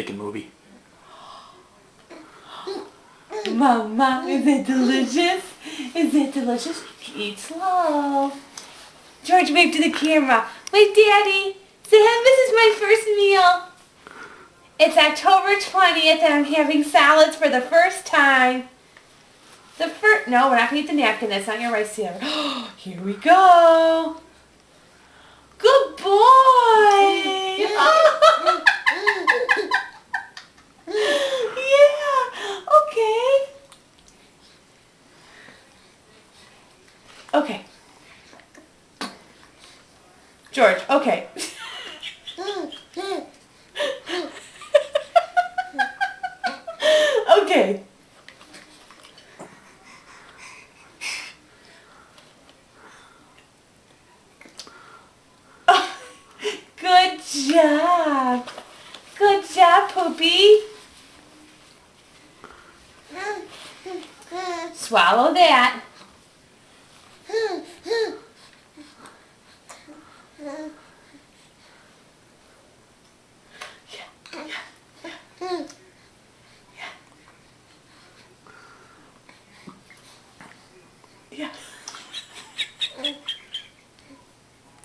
thinking movie. Mama, is it delicious? Is it delicious? Eat slow. George, wave to the camera. Wave, Daddy. Say, this is my first meal. It's October 20th and I'm having salads for the first time. No, we're not going to eat the napkin. That's not your rice here. Here we go. Good boy. Yeah. Okay. Okay. George, okay. Okay. Oh, good job. Good job, Poopy. Swallow that.